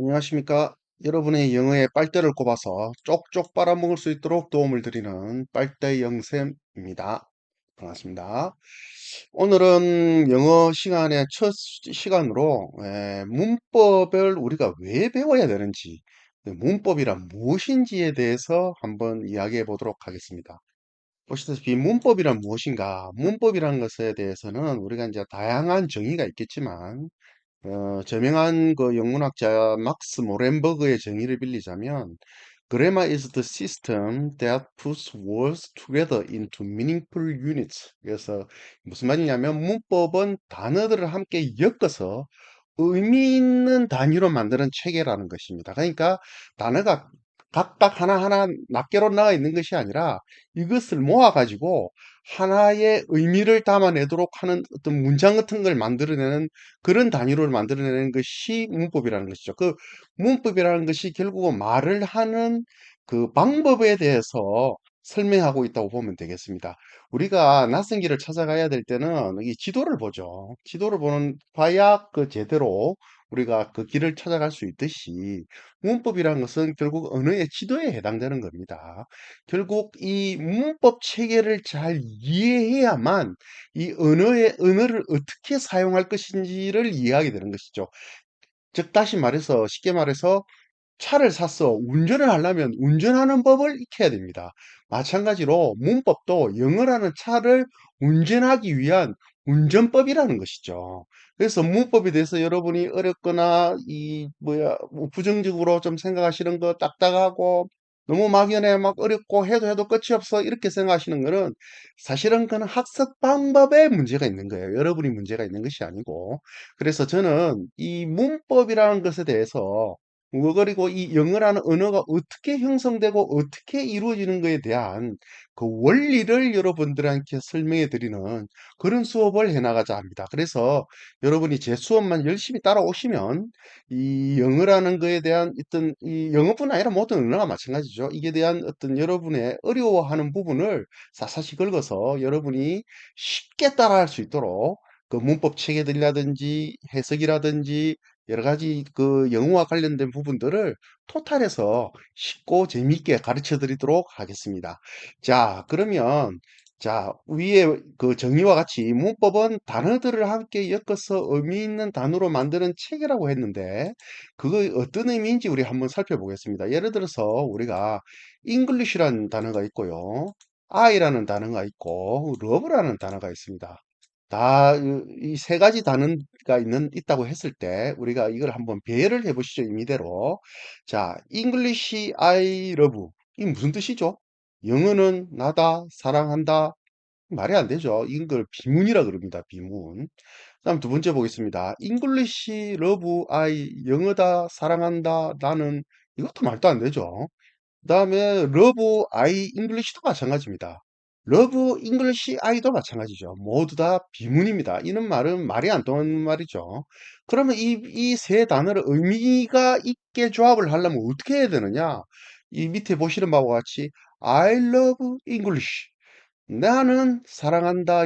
안녕하십니까. 여러분의 영어에 빨대를 꼽아서 쪽쪽 빨아먹을 수 있도록 도움을 드리는 빨대 영쌤입니다. 반갑습니다. 오늘은 영어 시간의 첫 시간으로 문법을 우리가 왜 배워야 되는지, 문법이란 무엇인지에 대해서 한번 이야기해 보도록 하겠습니다. 보시다시피 문법이란 무엇인가? 문법이라는 것에 대해서는 우리가 이제 다양한 정의가 있겠지만, 저명한 그 영문학자 막스 모렌버그의 정의를 빌리자면 Grammar is the system that puts words together into meaningful units. 그래서 무슨 말이냐면 문법은 단어들을 함께 엮어서 의미 있는 단위로 만드는 체계라는 것입니다. 그러니까 단어가 각각 하나하나 낱개로 나와 있는 것이 아니라 이것을 모아가지고 하나의 의미를 담아내도록 하는 어떤 문장 같은 걸 만들어내는 그런 단위로 만들어내는 것이 문법이라는 것이죠. 그 문법이라는 것이 결국은 말을 하는 그 방법에 대해서 설명하고 있다고 보면 되겠습니다. 우리가 낯선 길을 찾아가야 될 때는 이 지도를 보죠. 지도를 보는 봐야 그 제대로 우리가 그 길을 찾아갈 수 있듯이 문법이라는 것은 결국 언어의 지도에 해당되는 겁니다. 결국 이 문법 체계를 잘 이해해야만 이 언어를 어떻게 사용할 것인지를 이해하게 되는 것이죠. 즉, 다시 말해서, 쉽게 말해서 차를 샀어. 운전을 하려면 운전하는 법을 익혀야 됩니다. 마찬가지로 문법도 영어라는 차를 운전하기 위한 운전법이라는 것이죠. 그래서 문법에 대해서 여러분이 어렵거나 뭐 부정적으로 좀 생각하시는 거 딱딱하고 너무 막연해 막 어렵고 해도 끝이 없어 이렇게 생각하시는 거는 사실은 그는 학습 방법에 문제가 있는 거예요. 여러분이 문제가 있는 것이 아니고. 그래서 저는 이 문법이라는 것에 대해서 그리고 이 영어라는 언어가 어떻게 형성되고 어떻게 이루어지는 것에 대한 그 원리를 여러분들한테 설명해 드리는 그런 수업을 해나가자 합니다. 그래서 여러분이 제 수업만 열심히 따라오시면 이 영어라는 거에 대한 어떤 이 영어뿐 아니라 모든 언어가 마찬가지죠. 이게 대한 어떤 여러분의 어려워하는 부분을 샅샅이 긁어서 여러분이 쉽게 따라할 수 있도록 그 문법 체계들이라든지 해석이라든지 여러 가지 그 영어와 관련된 부분들을 토탈해서 쉽고 재미있게 가르쳐 드리도록 하겠습니다. 자, 그러면 자, 위에 그 정의와 같이 문법은 단어들을 함께 엮어서 의미 있는 단어로 만드는 체계라고 했는데 그거 어떤 의미인지 우리 한번 살펴보겠습니다. 예를 들어서 우리가 English라는 단어가 있고요. I라는 단어가 있고 love라는 단어가 있습니다. 다 이 세 가지 단어가 있다고 했을 때 우리가 이걸 한번 배열을 해 보시죠. 임의대로. 자, English I love 이게 무슨 뜻이죠? 영어는 나다, 사랑한다. 말이 안 되죠. 이걸 비문이라 그럽니다. 비문. 그다음 두 번째 보겠습니다. English love I 영어다, 사랑한다, 나는 이것도 말도 안 되죠. 그다음에 love I English도 마찬가지입니다. love English I도 마찬가지죠. 모두 다 비문입니다. 이런 말은 말이 안 통하는 말이죠. 그러면 이 세 단어를 의미가 있게 조합을 하려면 어떻게 해야 되느냐? 이 밑에 보시는 바와 같이 I love English. 나는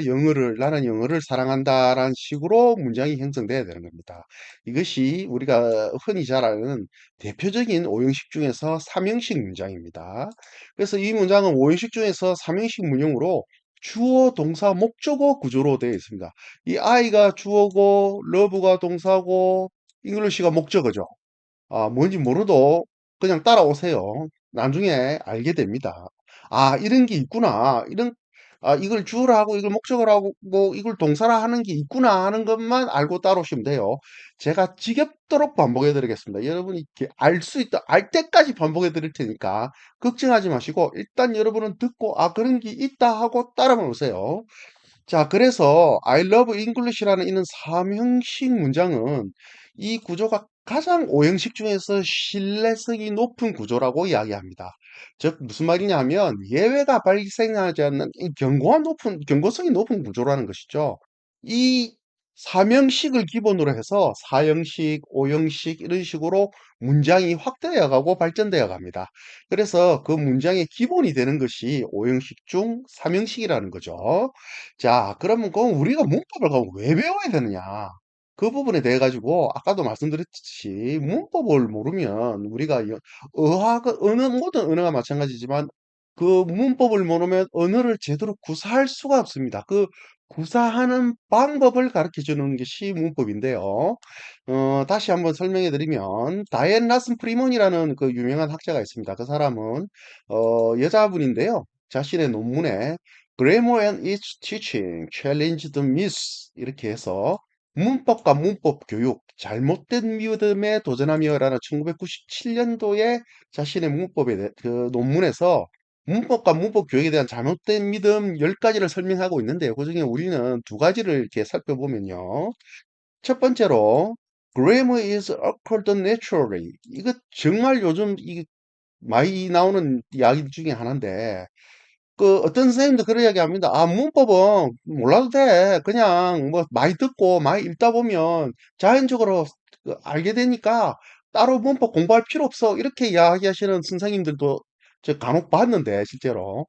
영어를 사랑한다라는 식으로 문장이 형성돼야 되는 겁니다. 이것이 우리가 흔히 잘 아는 대표적인 오형식 중에서 삼형식 문장입니다. 그래서 이 문장은 오형식 중에서 삼형식 문형으로 주어, 동사, 목적어 구조로 되어 있습니다. 이 I가 주어고, love가 동사고, English가 목적어죠. 뭔지 모르도 그냥 따라오세요. 나중에 알게 됩니다. 이런 게 있구나. 이걸 주어라 하고, 이걸 목적어라 하고, 뭐, 이걸 동사라 하는 게 있구나 하는 것만 알고 따라오시면 돼요. 제가 지겹도록 반복해 드리겠습니다. 여러분이 알 때까지 반복해 드릴 테니까, 걱정하지 마시고, 일단 여러분은 듣고, 그런 게 있다 하고 따라만 오세요. 자, 그래서 I love English라는 이런 삼형식 문장은 이 구조가 가장 오형식 중에서 신뢰성이 높은 구조라고 이야기합니다. 즉, 무슨 말이냐면 예외가 발생하지 않는 이 경고성이 높은 구조라는 것이죠. 이 삼형식을 기본으로 해서 사형식, 오형식 이런 식으로 문장이 확대되어 가고 발전되어 갑니다. 그래서 그 문장의 기본이 되는 것이 오형식 중 삼형식이라는 거죠. 자, 그러면 그 우리가 문법을 그럼 왜 배워야 되느냐? 그 부분에 대해 가지고 아까도 말씀드렸듯이 문법을 모르면 우리가 어학은 언어 모든 언어가 마찬가지지만 그 문법을 모르면 언어를 제대로 구사할 수가 없습니다. 그 구사하는 방법을 가르쳐 주는 것이 문법인데요. 다시 한번 설명해 드리면 다이앤 라슨 프리먼이라는 그 유명한 학자가 있습니다. 그 사람은 여자분인데요. 자신의 논문에 Grammar and its teaching challenge the myths 이렇게 해서 문법과 문법 교육 잘못된 믿음에 도전하며라는 1997년도에 자신의 그 논문에서 문법과 문법 교육에 대한 잘못된 믿음 10가지를 설명하고 있는데요. 그중에 우리는 두 가지를 이렇게 살펴보면요. 첫 번째로 grammar is occurred naturally. 이거 정말 요즘 이 많이 나오는 이야기 중에 하나인데 그 어떤 선생님도 그런 이야기 합니다. 아, 문법은 몰라도 돼. 그냥 뭐 많이 듣고 많이 읽다 보면 자연적으로 그 알게 되니까 따로 문법 공부할 필요 없어. 이렇게 이야기하시는 선생님들도 저 간혹 봤는데 실제로.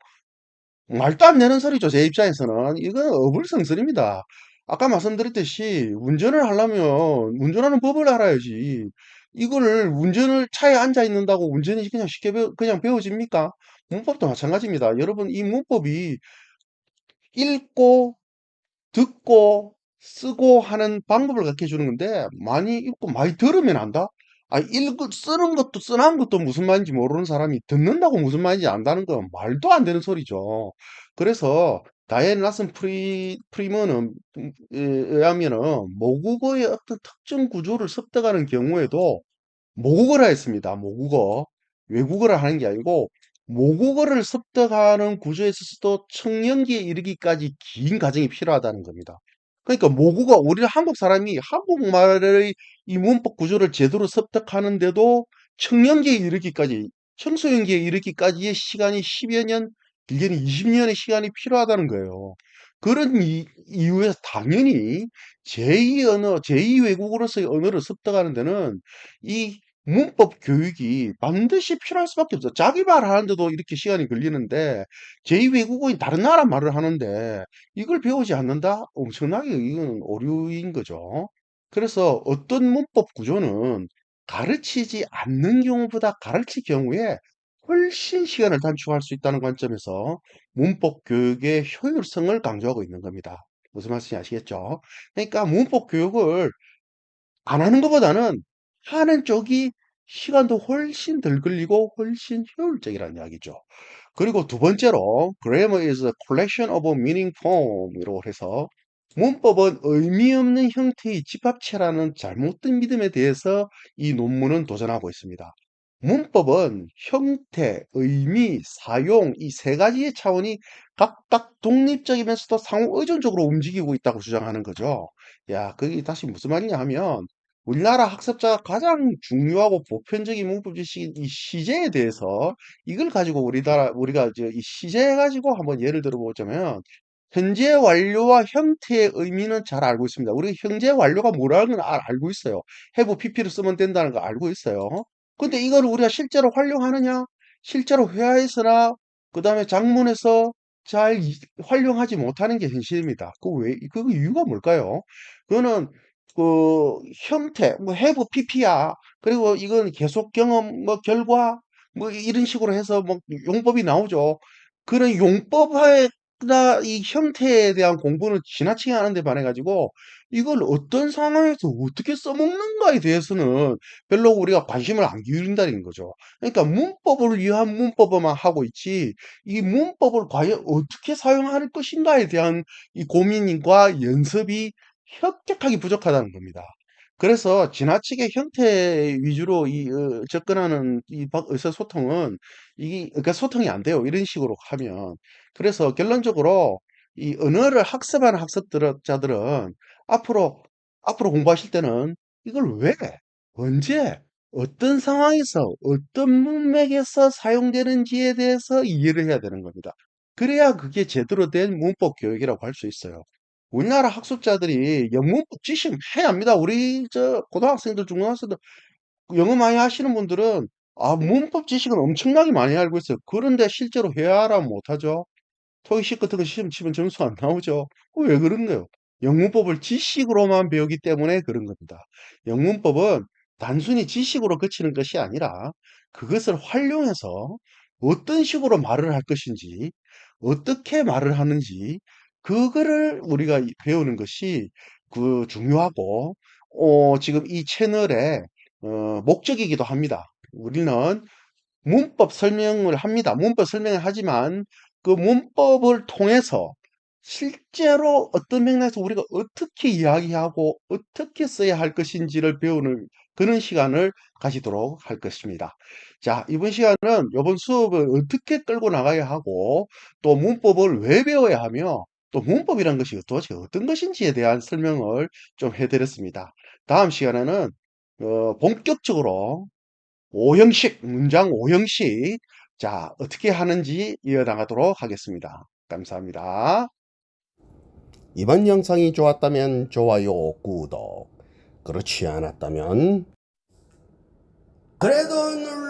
말도 안 되는 소리죠. 제 입장에서는. 이건 어불성설입니다. 아까 말씀드렸듯이 운전을 하려면 운전하는 법을 알아야지. 이거를 운전을 차에 앉아 있는다고 운전이 그냥 쉽게 그냥 배워집니까? 문법도 마찬가지입니다. 여러분, 이 문법이 읽고 듣고 쓰고 하는 방법을 가르쳐 주는 건데 많이 읽고 많이 들으면 안다? 아, 쓰는 것도 쓰는 것도 무슨 말인지 모르는 사람이 듣는다고 무슨 말인지 안다는 건 말도 안 되는 소리죠. 그래서 다이앤 라슨 프리먼은 의하면은 모국어의 어떤 특정 구조를 습득하는 경우에도 모국어라 했습니다. 모국어. 외국어를 하는 게 아니고 모국어를 습득하는 구조에 있어서도 청년기에 이르기까지 긴 과정이 필요하다는 겁니다. 그러니까 모국어, 우리 한국 사람이 한국말의 이 문법 구조를 제대로 습득하는데도 청년기에 이르기까지, 청소년기에 이르기까지의 시간이 10여 년, 길게는 20년의 시간이 필요하다는 거예요. 그런 이유에서 당연히 제2 언어, 제2 외국어로서의 언어를 습득하는 데는 이 문법 교육이 반드시 필요할 수밖에 없어. 자기 말 하는데도 이렇게 시간이 걸리는데, 제2외국어인 다른 나라 말을 하는데, 이걸 배우지 않는다? 엄청나게 이건 오류인 거죠. 그래서 어떤 문법 구조는 가르치지 않는 경우보다 가르칠 경우에 훨씬 시간을 단축할 수 있다는 관점에서 문법 교육의 효율성을 강조하고 있는 겁니다. 무슨 말씀인지 아시겠죠? 그러니까 문법 교육을 안 하는 것보다는 하는 쪽이 시간도 훨씬 덜 걸리고 훨씬 효율적이라는 이야기죠. 그리고 두 번째로 grammar is a collection of meaning form이라고 해서 문법은 의미 없는 형태의 집합체라는 잘못된 믿음에 대해서 이 논문은 도전하고 있습니다. 문법은 형태, 의미, 사용 이 세 가지의 차원이 각각 독립적이면서도 상호 의존적으로 움직이고 있다고 주장하는 거죠. 야, 그게 다시 무슨 말이냐 하면 우리나라 학습자가 가장 중요하고 보편적인 문법 지식인 이 시제에 대해서 이걸 가지고 우리가 이제 이 시제 가지고 한번 예를 들어보자면 현재 완료와 형태의 의미는 잘 알고 있습니다. 우리가 현재 완료가 뭐라는 건 알고 있어요. have pp를 쓰면 된다는 거 알고 있어요. 근데 이걸 우리가 실제로 활용하느냐? 실제로 회화에서나 그다음에 장문에서 잘 활용하지 못하는 게 현실입니다. 그 이유가 뭘까요? 그거는 그 형태, 뭐 have pp야. 그리고 이건 계속 경험, 뭐 결과, 뭐 이런 식으로 해서 뭐 용법이 나오죠. 그런 용법이나 이 형태에 대한 공부는 지나치게 하는데 반해 가지고 이걸 어떤 상황에서 어떻게 써먹는가에 대해서는 별로 우리가 관심을 안 기울인다는 거죠. 그러니까 문법을 위한 문법만 하고 있지 이 문법을 과연 어떻게 사용할 것인가에 대한 이 고민과 연습이 현격하게 부족하다는 겁니다. 그래서 지나치게 형태 위주로 접근하는 의사소통은 그러니까 소통이 안 돼요. 이런 식으로 하면. 그래서 결론적으로 이 언어를 학습하는 학습자들은 앞으로 공부하실 때는 이걸 왜, 언제, 어떤 상황에서, 어떤 문맥에서 사용되는지에 대해서 이해를 해야 되는 겁니다. 그래야 그게 제대로 된 문법 교육이라고 할 수 있어요. 우리나라 학습자들이 영문법 지식 해야 합니다. 우리 저 고등학생들, 중고등학생들 영어 많이 하시는 분들은 문법 지식은 엄청나게 많이 알고 있어요. 그런데 실제로 회화라 못하죠. 토익 같은 거 시험 치면 점수 안 나오죠. 왜 그런가요? 영문법을 지식으로만 배우기 때문에 그런 겁니다. 영문법은 단순히 지식으로 그치는 것이 아니라 그것을 활용해서 어떤 식으로 말을 할 것인지, 어떻게 말을 하는지, 그거를 우리가 배우는 것이 그 중요하고, 지금 이 채널의 목적이기도 합니다. 우리는 문법 설명을 합니다. 문법 설명을 하지만 그 문법을 통해서 실제로 어떤 맥락에서 우리가 어떻게 이야기하고 어떻게 써야 할 것인지를 배우는 그런 시간을 가지도록 할 것입니다. 자, 이번 시간은 이번 수업을 어떻게 끌고 나가야 하고 또 문법을 왜 배워야 하며 또 문법이란 것이 도대체 어떤 것인지에 대한 설명을 좀 해드렸습니다. 다음 시간에는 본격적으로 오형식, 문장 오형식. 자, 어떻게 하는지 이어나가도록 하겠습니다. 감사합니다. 이번 영상이 좋았다면 좋아요, 구독. 그렇지 않았다면 그래도 눌러